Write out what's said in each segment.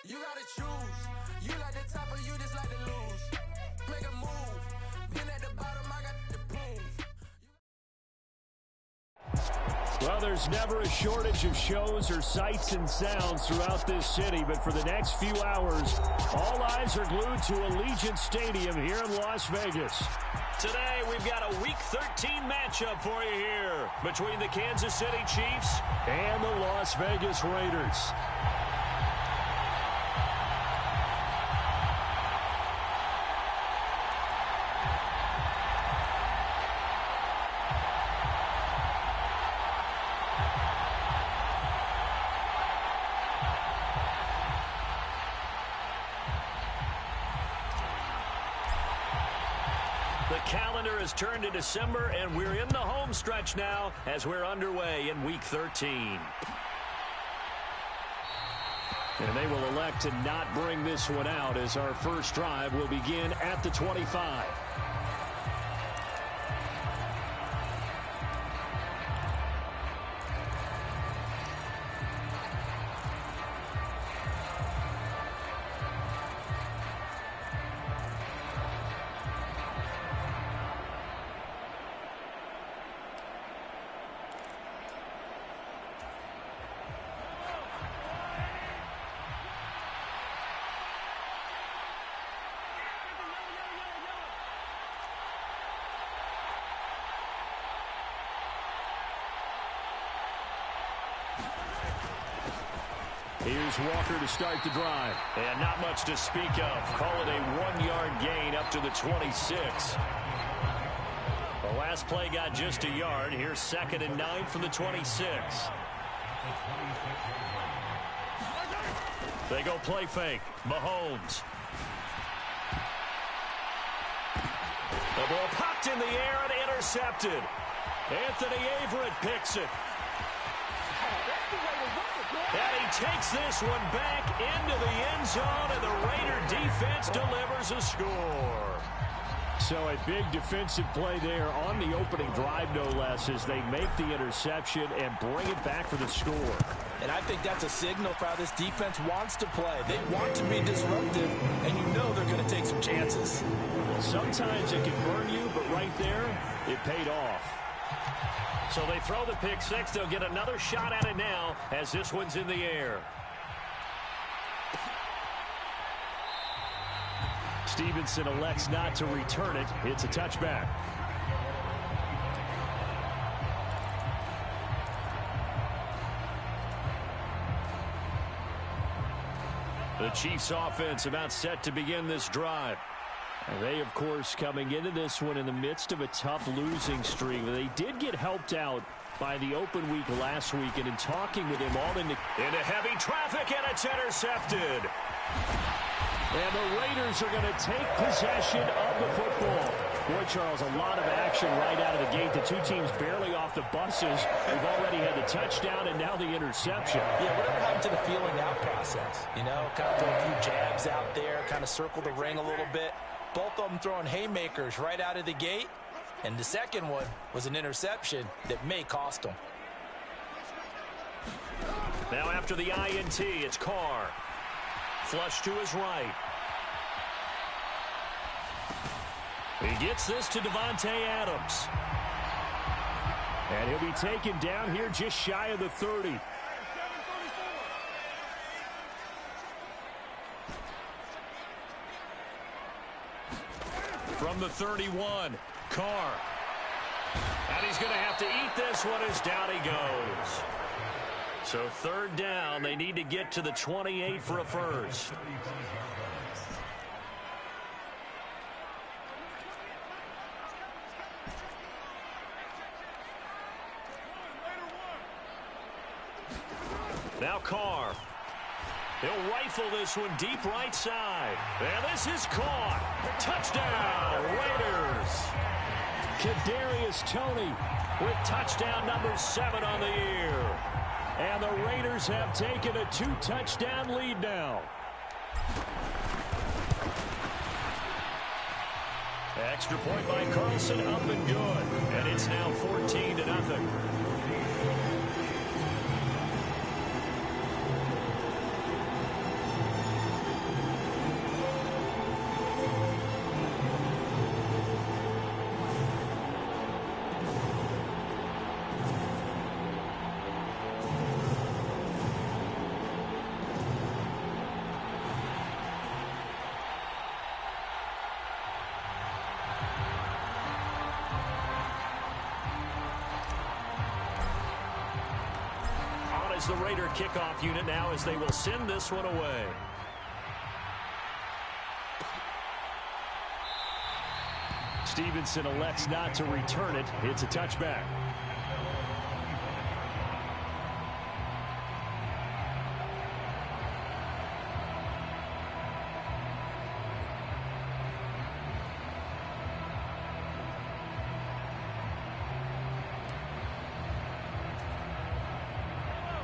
You gotta choose. You like the top or you just like to lose. Make a move. Been at the bottom, I got the boom. Well, there's never a shortage of shows or sights and sounds throughout this city, but for the next few hours, all eyes are glued to Allegiant Stadium here in Las Vegas. Today, we've got a Week 13 matchup for you here between the Kansas City Chiefs and the Las Vegas Raiders. The calendar has turned to December, and we're in the home stretch now as we're underway in Week 13. And they will elect to not bring this one out as our first drive will begin at the 25. Here's Walker to start the drive. And not much to speak of. Call it a 1-yard gain up to the 26. The last play got just a yard. Here's 2nd and 9 from the 26. They go play fake. Mahomes. The ball popped in the air and intercepted. Anthony Averett picks it. And he takes this one back into the end zone, and the Raider defense delivers a score. So a big defensive play there on the opening drive, no less, as they make the interception and bring it back for the score. And I think that's a signal for how this defense wants to play. They want to be disruptive, and you know they're going to take some chances. Well, sometimes it can burn you, but right there, it paid off. So they throw the pick six. They'll get another shot at it now as this one's in the air. Stevenson elects not to return it. It's a touchback. The Chiefs offense about set to begin this drive. And they, of course, coming into this one in the midst of a tough losing streak. They did get helped out by the open week last week, and in talking with him all into heavy traffic, and it's intercepted. And the Raiders are going to take possession of the football. Boy, Charles, a lot of action right out of the gate. The two teams barely off the buses. We've already had the touchdown and now the interception. Yeah, whatever happened to the feeling out process? You know, kind of throw a few jabs out there, kind of circle the ring a little bit. Both of them throwing haymakers right out of the gate. And the second one was an interception that may cost them. Now after the INT, it's Carr. Flush to his right. He gets this to Devontae Adams. And he'll be taken down here just shy of the 30. From the 31, Carr. And he's going to have to eat this one as down he goes. So third down, they need to get to the 28 for a first. Now Carr. He'll rifle this one deep right side. And this is caught. Touchdown, Raiders. Kadarius Toney with touchdown number 7 on the year. And the Raiders have taken a 2-touchdown lead now. Extra point by Carlson, up and good. And it's now 14-0. is the Raider kickoff unit now as they will send this one away. Stevenson elects not to return it. It's a touchback.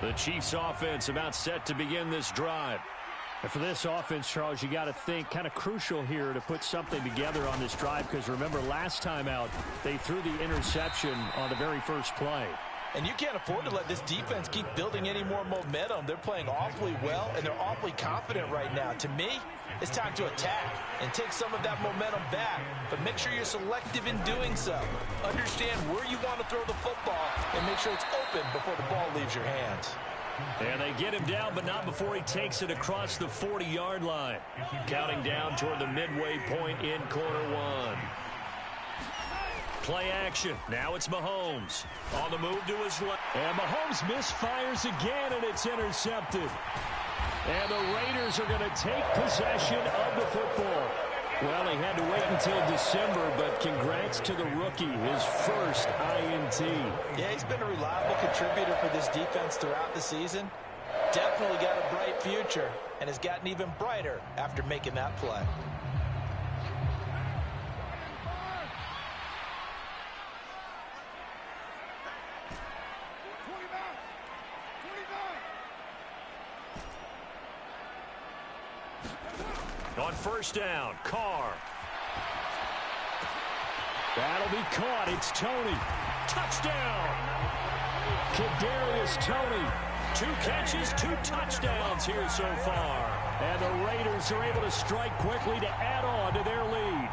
The Chiefs offense about set to begin this drive. And for this offense, Charles, you got to think kind of crucial here to put something together on this drive, because remember last time out they threw the interception on the very first play. And you can't afford to let this defense keep building any more momentum. They're playing awfully well, and they're awfully confident right now. To me, it's time to attack and take some of that momentum back. But make sure you're selective in doing so. Understand where you want to throw the football and make sure it's open before the ball leaves your hands. And they get him down, but not before he takes it across the 40-yard line. Counting down toward the midway point in quarter one. Play action. Now it's Mahomes. On the move to his left. And Mahomes misfires again, and it's intercepted. And the Raiders are going to take possession of the football. Well, he had to wait until December, but congrats to the rookie, his first INT. Yeah, he's been a reliable contributor for this defense throughout the season. Definitely got a bright future, and has gotten even brighter after making that play. On first down, Carr. That'll be caught. It's Toney. Touchdown! Kadarius Toney. 2 catches, 2 touchdowns here so far. And the Raiders are able to strike quickly to add on to their lead.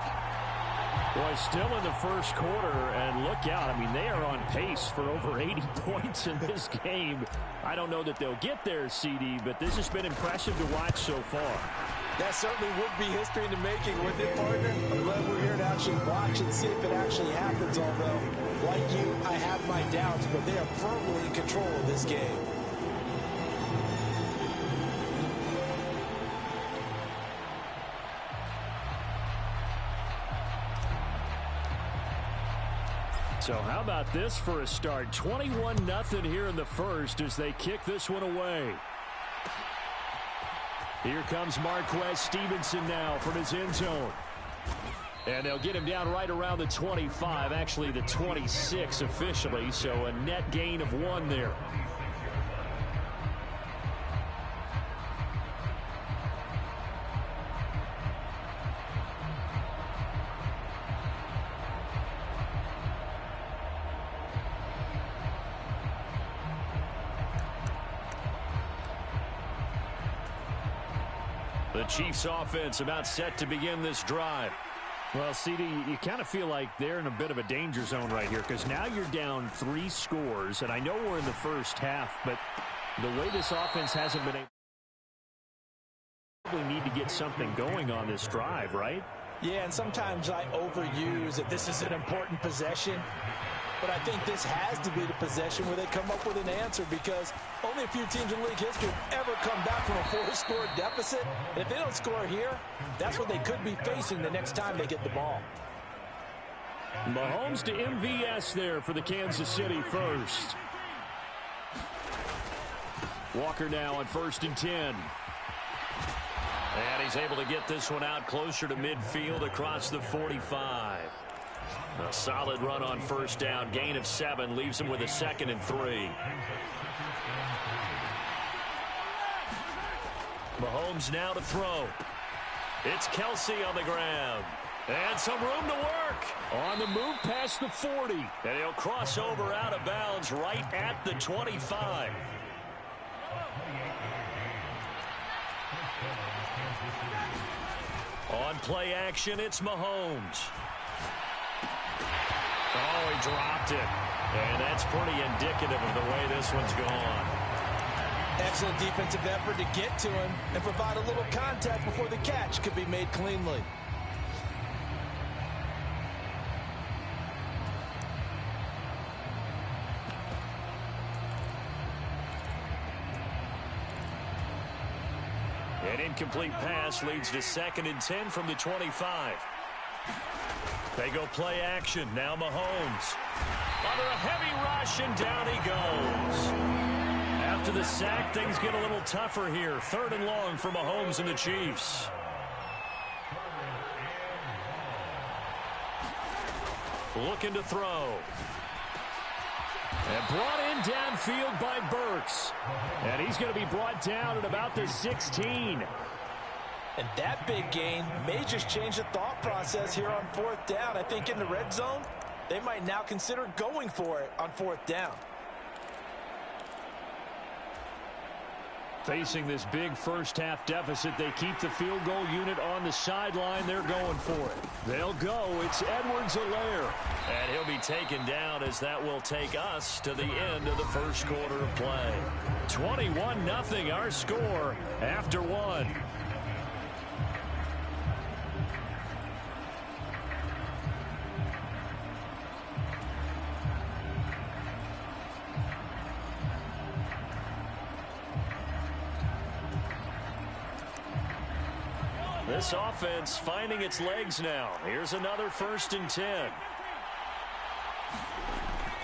Boy, still in the first quarter, and look out. I mean, they are on pace for over 80 points in this game. I don't know that they'll get there, CD, but this has been impressive to watch so far. That certainly would be history in the making, wouldn't it, partner? I'm glad we're here to actually watch and see if it actually happens, although, like you, I have my doubts, but they are firmly in control of this game. So how about this for a start? 21-0 here in the first as they kick this one away. Here comes Marquez Stevenson now from his end zone. And they'll get him down right around the 25, actually the 26 officially, so a net gain of 1 there. The Chiefs offense about set to begin this drive. Well, CD, you kind of feel like they're in a bit of a danger zone right here, because now you're down 3 scores, and I know we're in the first half, but the way this offense hasn't been able, probably need to get something going on this drive, right? Yeah, and sometimes I overuse that this is an important possession. But I think this has to be the possession where they come up with an answer, because only a few teams in league history have ever come back from a 4-score deficit. And if they don't score here, that's what they could be facing the next time they get the ball. Mahomes to MVS there for the Kansas City first. Walker now on 1st and 10. And he's able to get this one out closer to midfield across the 45. A solid run on first down. Gain of 7 leaves him with a 2nd and 3. Mahomes now to throw. It's Kelsey on the ground. And some room to work. On the move past the 40. And he'll cross over out of bounds right at the 25. On play action, it's Mahomes. Oh, he dropped it. And that's pretty indicative of the way this one's gone. Excellent defensive effort to get to him and provide a little contact before the catch could be made cleanly. An incomplete pass leads to 2nd and 10 from the 25. They go play action. Now Mahomes. Under a heavy rush, and down he goes. After the sack, things get a little tougher here. 3rd and long for Mahomes and the Chiefs. Looking to throw. And brought in downfield by Burks. And he's going to be brought down at about the 16. And that big gain may just change the thought process here on 4th down. I think in the red zone, they might now consider going for it on 4th down. Facing this big first-half deficit, they keep the field goal unit on the sideline. They're going for it. They'll go. It's Edwards-Helaire. And he'll be taken down as that will take us to the end of the first quarter of play. 21-0 our score after 1. This offense finding its legs now. Here's another 1st and 10.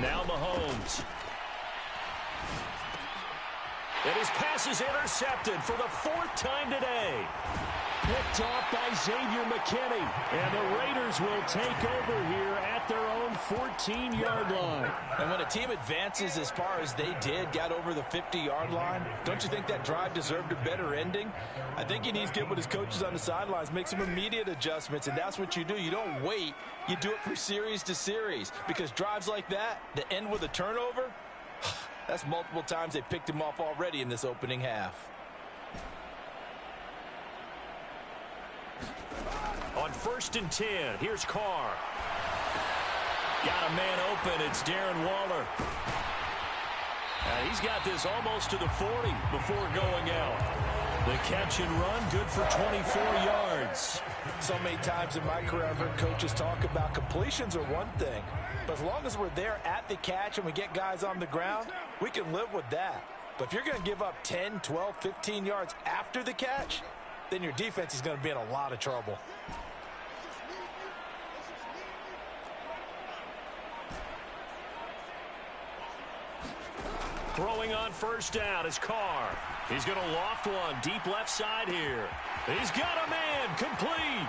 Now Mahomes. And his pass is intercepted for the 4th time today. Picked off by Xavier McKinney. And the Raiders will take over here at their own 14-yard line. And when a team advances as far as they did, got over the 50-yard line, don't you think that drive deserved a better ending? I think he needs to get with his coaches on the sidelines, make some immediate adjustments, and that's what you do. You don't wait. You do it from series to series, because drives like that end with a turnover, that's multiple times they picked him off already in this opening half. On 1st and 10, here's Carr. Got a man open. It's Darren Waller. And he's got this almost to the 40 before going out. The catch and run, good for 24 yards. So many times in my career, I've heard coaches talk about completions are one thing. But as long as we're there at the catch and we get guys on the ground, we can live with that. But if you're going to give up 10, 12, 15 yards after the catch, then your defense is going to be in a lot of trouble. Throwing on 1st down is Carr. He's going to loft one deep left side here. He's got a man complete.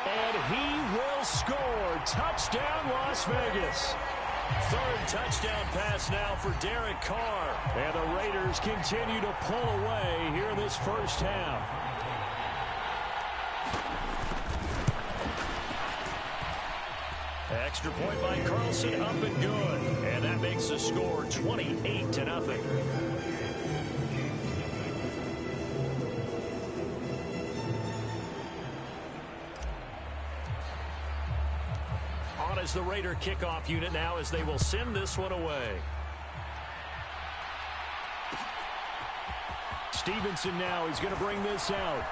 And he will score. Touchdown, Las Vegas. 3rd touchdown pass now for Derek Carr. And the Raiders continue to pull away here in this first half. Extra point by Carlson, up and good. And that makes the score 28-0. On is the Raider kickoff unit now as they will send this one away. Stevenson now, he's going to bring this out.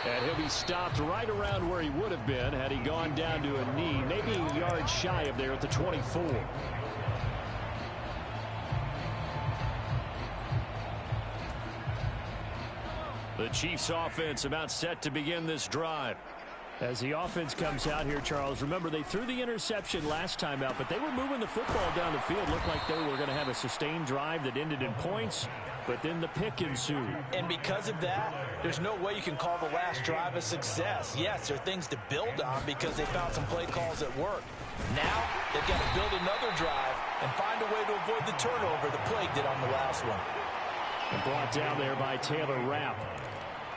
And he'll be stopped right around where he would have been had he gone down to a knee, maybe a yard shy of there at the 24. The Chiefs offense about set to begin this drive. As the offense comes out here, Charles, remember they threw the interception last time out, but they were moving the football down the field. Looked like they were going to have a sustained drive that ended in points, but then the pick ensued. And because of that, there's no way you can call the last drive a success. Yes, there are things to build on because they found some play calls that work. Now, they've got to build another drive and find a way to avoid the turnover the Plague did on the last one. And brought down there by Taylor Rapp.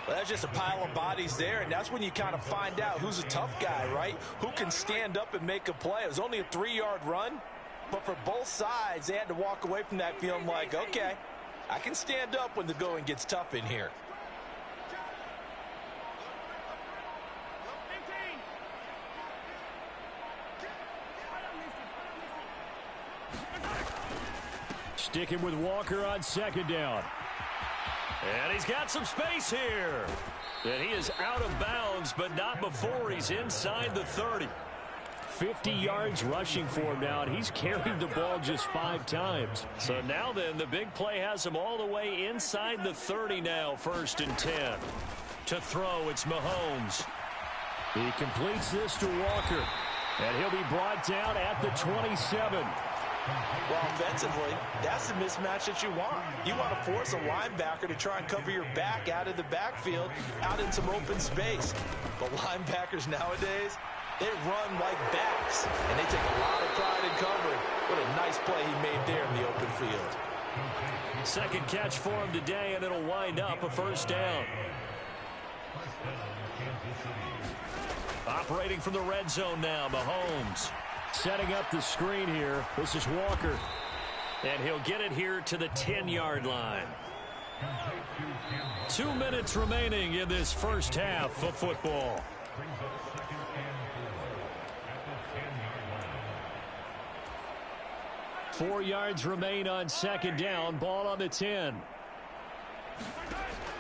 Well, that's just a pile of bodies there, and that's when you kind of find out who's a tough guy, right? Who can stand up and make a play. It was only a 3-yard run, but for both sides, they had to walk away from that feeling like, okay, I can stand up when the going gets tough in here. Sticking with Walker on 2nd down. And he's got some space here. And he is out of bounds, but not before he's inside the 30. 50 yards rushing for him now, and he's carried the ball just 5 times. So now then, the big play has him all the way inside the 30 now, 1st and 10. To throw, it's Mahomes. He completes this to Walker, and he'll be brought down at the 27. Well, offensively, that's the mismatch that you want. You want to force a linebacker to try and cover your back out of the backfield, out in some open space. But linebackers nowadays, they run like backs, and they take a lot of pride in covering. What a nice play he made there in the open field. Second catch for him today, and it'll wind up a 1st down. Operating from the red zone now, Mahomes. Setting up the screen here. This is Walker. And he'll get it here to the 10-yard line. 2 minutes remaining in this first half of football. Four yards remain on 2nd down. Ball on the 10.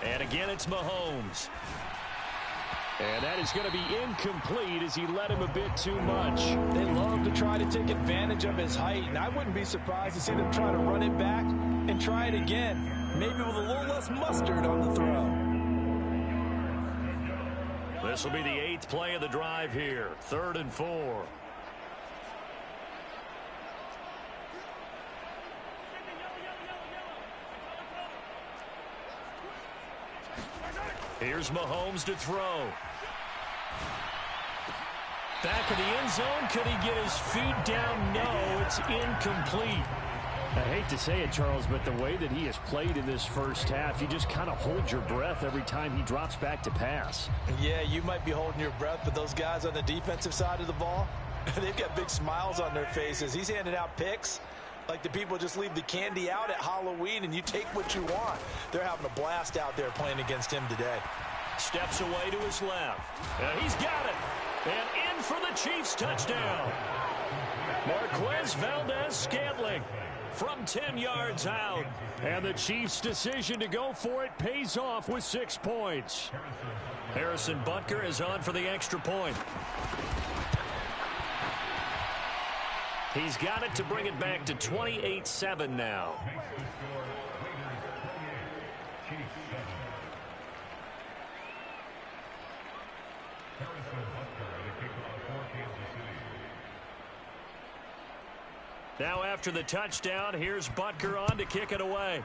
And again, it's Mahomes. And that is going to be incomplete as he led him a bit too much. They love to try to take advantage of his height, and I wouldn't be surprised to see them try to run it back and try it again, maybe with a little less mustard on the throw. This will be the 8th play of the drive here, 3rd and 4. Here's Mahomes to throw. Back in the end zone. Could he get his feet down? No, it's incomplete. I hate to say it, Charles, but the way that he has played in this first half, you just kind of hold your breath every time he drops back to pass. Yeah, you might be holding your breath, but those guys on the defensive side of the ball, they've got big smiles on their faces. He's handing out picks like the people just leave the candy out at Halloween and you take what you want. They're having a blast out there playing against him today. Steps away to his left. And he's got it. And in for the Chiefs touchdown. Marquez Valdez-Scantling from 10 yards out. And the Chiefs' decision to go for it pays off with 6 points. Harrison Butker is on for the extra point. He's got it to bring it back to 28-7 now. Now after the touchdown, here's Butker on to kick it away.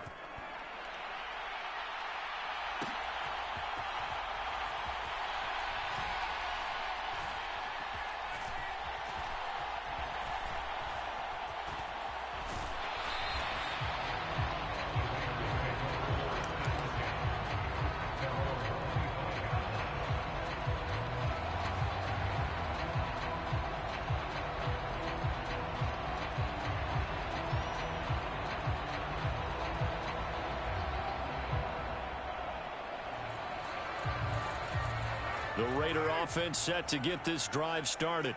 The Raider offense set to get this drive started.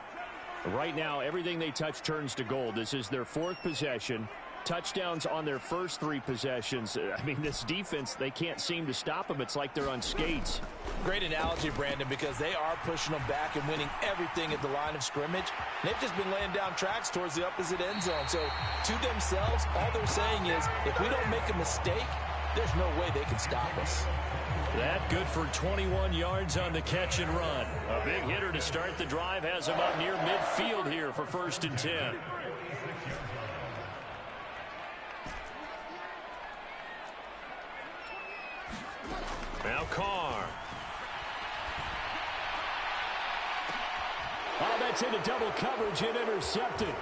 Right now, everything they touch turns to gold. This is their 4th possession. Touchdowns on their first 3 possessions. I mean, this defense, they can't seem to stop them. It's like they're on skates. Great analogy, Brandon, because they are pushing them back and winning everything at the line of scrimmage. They've just been laying down tracks towards the opposite end zone. So, to themselves, all they're saying is, if we don't make a mistake, there's no way they can stop us. That good for 21 yards on the catch and run. A big hitter to start the drive has him up near midfield here for 1st and 10. Now Carr. Oh, that's into double coverage and intercepted.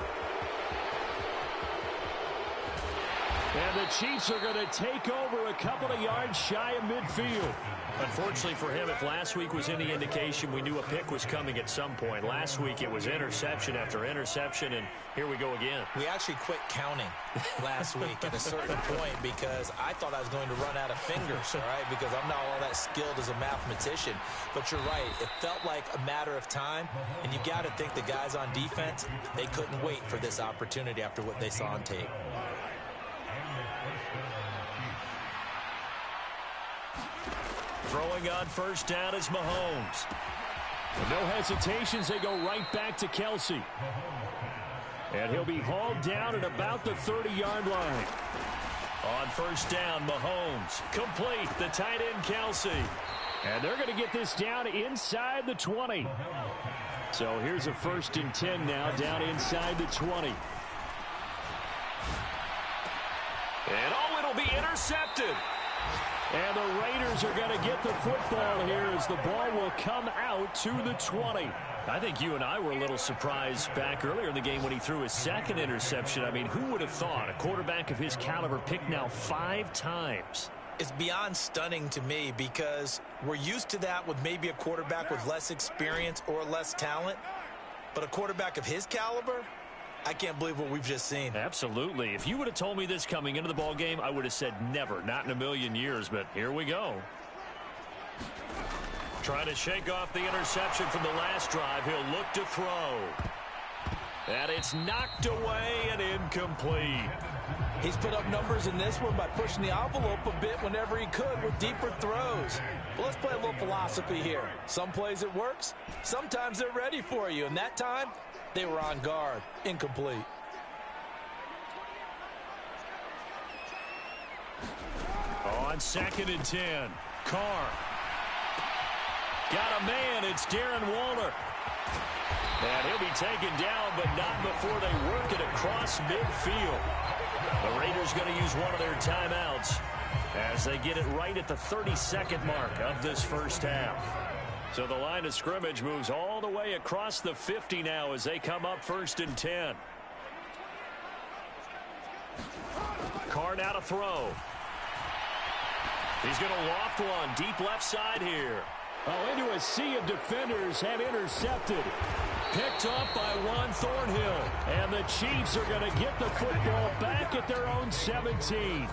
And the Chiefs are going to take over a couple of yards shy of midfield. Unfortunately for him, if last week was any indication, we knew a pick was coming at some point. Last week it was interception after interception, and here we go again. We actually quit counting last week at a certain point because I thought I was going to run out of fingers, all right, because I'm not all that skilled as a mathematician. But you're right. It felt like a matter of time, and you got to think the guys on defense, they couldn't wait for this opportunity after what they saw on tape. Throwing on 1st down is Mahomes. And no hesitations, they go right back to Kelsey. And he'll be hauled down at about the 30-yard line. On first down, Mahomes. Complete, the tight end, Kelsey. And they're going to get this down inside the 20. So here's a 1st and 10 now, down inside the 20. And it'll be intercepted. And the Raiders are going to get the football here as the ball will come out to the 20. I think you and I were a little surprised back earlier in the game when he threw his 2nd interception. I mean, who would have thought a quarterback of his caliber picked now 5 times? It's beyond stunning to me because we're used to that with maybe a quarterback with less experience or less talent. But a quarterback of his caliber, I can't believe what we've just seen. Absolutely. If you would have told me this coming into the ball game, I would have said never, not in a million years. But here we go. Trying to shake off the interception from the last drive. He'll look to throw. And it's knocked away and incomplete. He's put up numbers in this one by pushing the envelope a bit whenever he could with deeper throws. Well, let's play a little philosophy here. Some plays it works. Sometimes they're ready for you. And that time, they were on guard. Incomplete. On 2nd and 10, Carr. Got a man. It's Darren Waller. And he'll be taken down, but not before they work it across midfield. The Raiders going to use one of their timeouts as they get it right at the 32nd mark of this first half. So the line of scrimmage moves all the way across the 50 now as they come up 1st and 10. Carr now to throw. He's going to loft one deep left side here. Oh, into a sea of defenders and intercepted. Picked up by Juan Thornhill. And the Chiefs are going to get the football back at their own 17.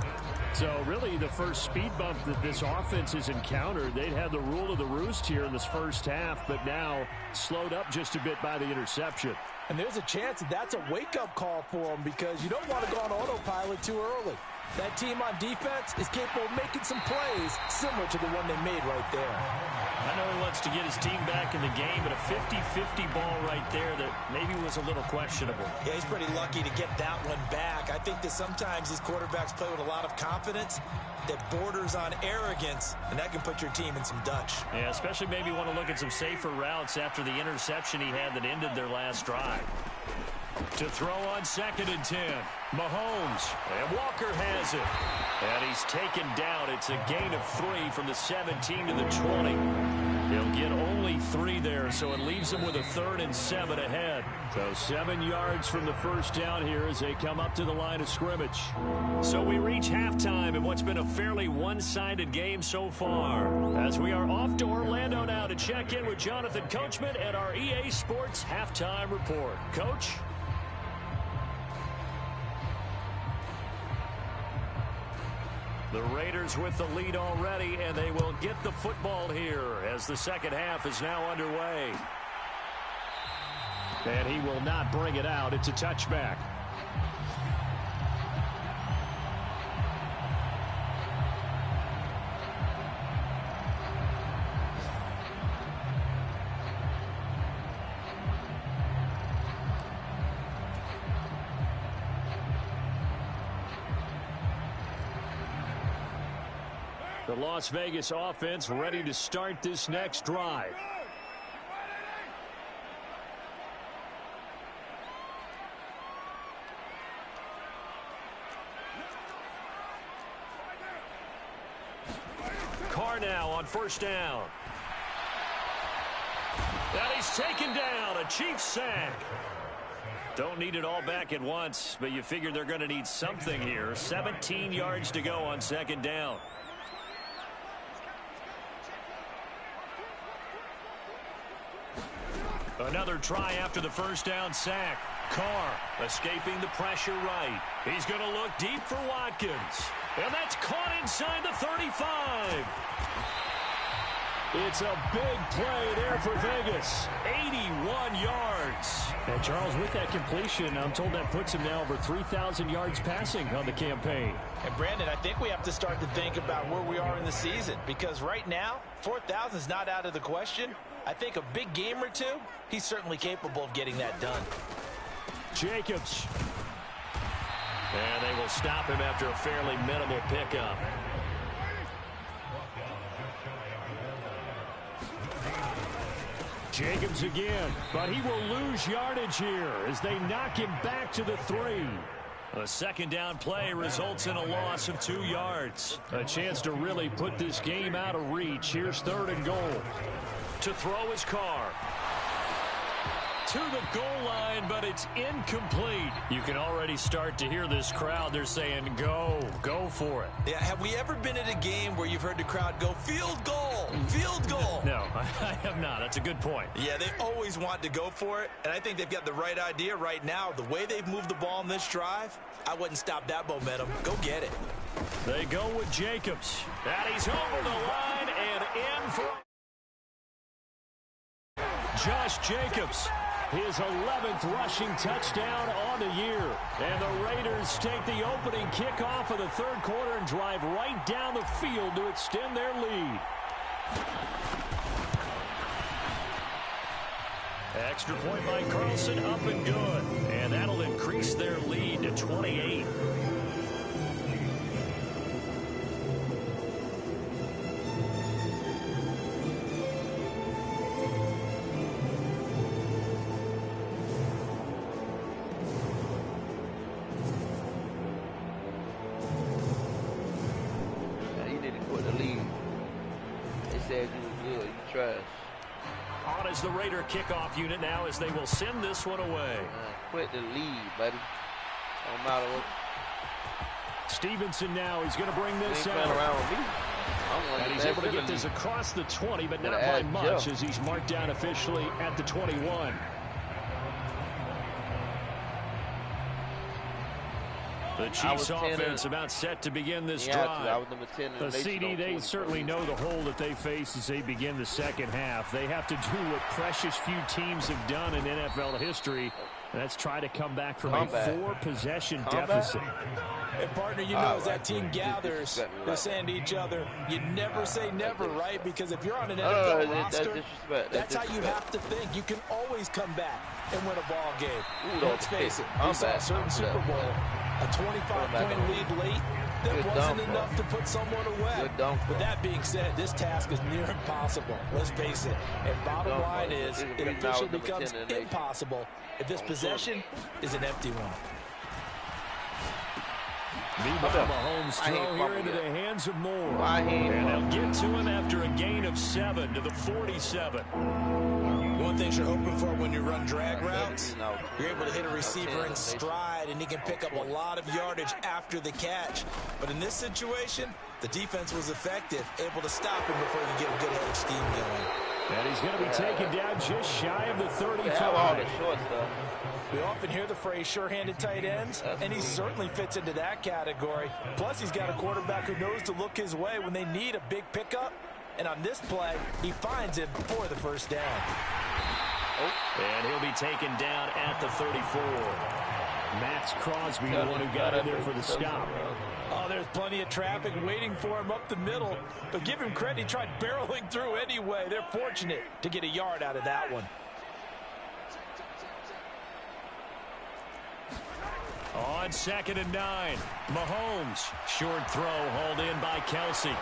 So really the first speed bump that this offense has encountered. They'd had the rule of the roost here in this first half, but now slowed up just a bit by the interception. And there's a chance that that's a wake-up call for them because you don't want to go on autopilot too early. That team on defense is capable of making some plays similar to the one they made right there. I know he wants to get his team back in the game, but a 50-50 ball right there that maybe was a little questionable. Yeah, he's pretty lucky to get that one back. I think that sometimes these quarterbacks play with a lot of confidence that borders on arrogance, and that can put your team in some Dutch. Yeah, especially maybe want to look at some safer routes after the interception he had that ended their last drive. To throw on 2nd and 10. Mahomes. And Walker has it. And he's taken down. It's a gain of 3 from the 17 to the 20. He'll get only 3 there, so it leaves him with a 3rd and 7 ahead. So 7 yards from the first down here as they come up to the line of scrimmage. So we reach halftime in what's been a fairly one-sided game so far. As we are off to Orlando now to check in with Jonathan Coachman at our EA Sports Halftime Report. Coach? The Raiders with the lead already, and they will get the football here as the second half is now underway. And he will not bring it out. It's a touchback. The Las Vegas offense ready to start this next drive. Carr now on first down. And he's taken down. A Chiefs sack. Don't need it all back at once, but you figure they're going to need something here. 17 yards to go on second down. Another try after the first down sack. Carr escaping the pressure right. He's going to look deep for Watkins. And that's caught inside the 35. It's a big play there for Vegas. 81 yards. And Charles, with that completion, I'm told that puts him now over 3,000 yards passing on the campaign. And Brandon, I think we have to start to think about where we are in the season because right now, 4,000 is not out of the question. I think a big game or two, he's certainly capable of getting that done. Jacobs. And they will stop him after a fairly minimal pickup. Jacobs again, but he will lose yardage here as they knock him back to the 3. A second down play results in a loss of 2 yards. A chance to really put this game out of reach. Here's 3rd and goal. To throw his car. To the goal line, but it's incomplete. You can already start to hear this crowd. They're saying, go for it. Yeah, have we ever been at a game where you've heard the crowd go, field goal, field goal? No, I have not. That's a good point. Yeah, they always want to go for it, and I think they've got the right idea right now. The way they've moved the ball in this drive, I wouldn't stop that momentum. Go get it. They go with Jacobs. And he's over the line and in for Josh Jacobs. His 11th rushing touchdown on the year. And the Raiders take the opening kickoff of the 3rd quarter and drive right down the field to extend their lead. Extra point by Carlson, up and good. And that'll increase their lead to 28. On is the Raider kickoff unit now as they will send this one away. Quit the lead, buddy. Don't matter what. Stevenson now. He's going to bring this out. Around with me. And he's able to get this across the 20, but not by much as he's marked down officially at the 21. The Chiefs offense about set to begin this drive. The CD, they certainly know the hole that they face as they begin the second half. They have to do what precious few teams have done in NFL history. And that's try to come back from a 4-possession deficit. And, partner, you know, as that team gathers, they're saying to each other, you never say never, right? Because if you're on an NFL roster, that's how you have to think. You can always come back and win a ball game. Let's face it, we saw a certain Super Bowl, a 25-point lead late. That wasn't enough to put someone away. But that being said, this task is near impossible. Let's face it. And bottom line is, it officially becomes impossible if this possession is an empty one. Meanwhile, Mahomes throw here into the hands of Moore. And they'll get to him after a gain of 7 to the 47. One thing you're hoping for when you run drag routes, you're able to hit a receiver in stride, and he can pick up a lot of yardage after the catch. But in this situation, the defense was effective, able to stop him before you get a good head of steam going. And he's going to be taken down just shy of the 35. We often hear the phrase sure-handed tight ends, and he certainly fits into that category. Plus, he's got a quarterback who knows to look his way when they need a big pickup. And on this play, he finds him for the first down. And he'll be taken down at the 34. Max Crosby, the one who got in there for the stop. Oh, there's plenty of traffic waiting for him up the middle. But give him credit, he tried barreling through anyway. They're fortunate to get a yard out of that one. On 2nd and 9, Mahomes. Short throw hauled in by Kelsey.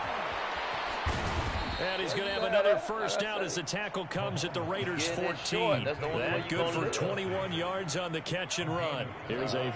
And he's going to have another first down as the tackle comes at the Raiders' 14. That good for 21 yards on the catch and run. Here's a